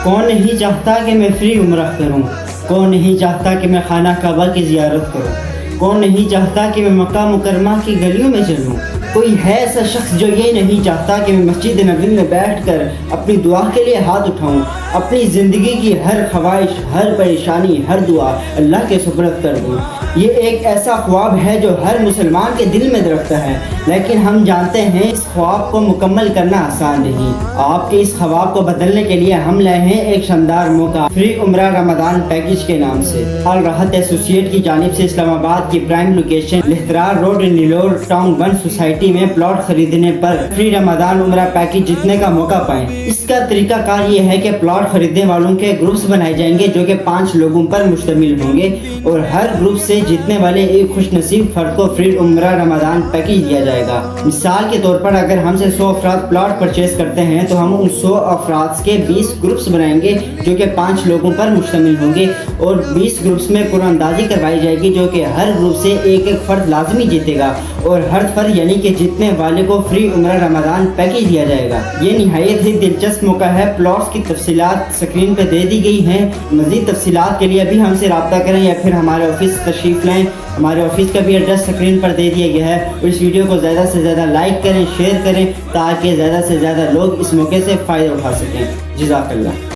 کون نہیں چاہتا کہ میں فری عمرہ کروں، کون نہیں چاہتا کہ میں خانہ کعبہ کی زیارت کروں، کون نہیں چاہتا کہ میں مکہ مکرمہ کی گلیوں میں چلوں۔ کوئی ہے ایسا شخص جو یہ نہیں چاہتا کہ میں مسجد نبوی میں بیٹھ کر اپنی دعا کے لیے ہاتھ اٹھاؤں، اپنی زندگی کی ہر خواہش، ہر پریشانی، ہر دعا اللہ کے سپرد کر دوں۔ یہ ایک ایسا خواب ہے جو ہر مسلمان کے دل میں درختا ہے، لیکن ہم جانتے ہیں اس خواب کو مکمل کرنا آسان نہیں۔ آپ کے اس خواب کو بدلنے کے لیے ہم لائے ہیں ایک شاندار موقع، فری عمرہ رمضان پیکج کے نام سے۔ الراحت ایسوسی ایٹ کی جانب سے اسلام آباد کی prime location Lehtarar road Nilore town 1 society میں پلاٹ خریدنے پر فری رمضان عمرہ پیکج جیتنے کا موقع پائیں۔ اس کا طریقہ کار یہ ہے کہ پلاٹ خریدنے والوں کے گروپس بنائے جائیں گے جو کہ 5 لوگوں پر مشتمل ہوں گے، اور ہر گروپ سے جیتنے والے ایک خوش نصیب فرد کو فری عمرہ رمضان پیکج دیا جائے گا۔ مثال کے طور پر اگر ہم سے 100 افراد پلاٹ پرچیز کرتے ہیں تو ہم ان 100 افراد کے 20 گروپس بنائیں گے جو کہ 5 لوگوں پر مشتمل ہوں گے، اور 20 گروپس میں قرعہ اندازی کروائی جائے گی جو کہ ہر گروپ سے ایک ایک فرد لازمی جیتے گا، اور ہر فرد یعنی کہ جیتنے والے کو فری عمرہ رمضان پیکج دیا جائے گا۔ یہ نہایت ہی دلچسپ موقع ہے۔ پلاٹس کی تفصیلات سکرین پہ دے دی گئی ہیں۔ مزید تفصیلات کے لیے ابھی ہم سے رابطہ کریں یا پھر ہمارے آفس تشریف لائیں۔ ہمارے آفس کا بھی ایڈریس سکرین پر دے دیا گیا ہے، اور اس ویڈیو کو زیادہ سے زیادہ لائک کریں، شیئر کریں تاکہ زیادہ سے زیادہ لوگ اس موقع سے فائدہ اٹھا سکیں۔ جزاک اللہ۔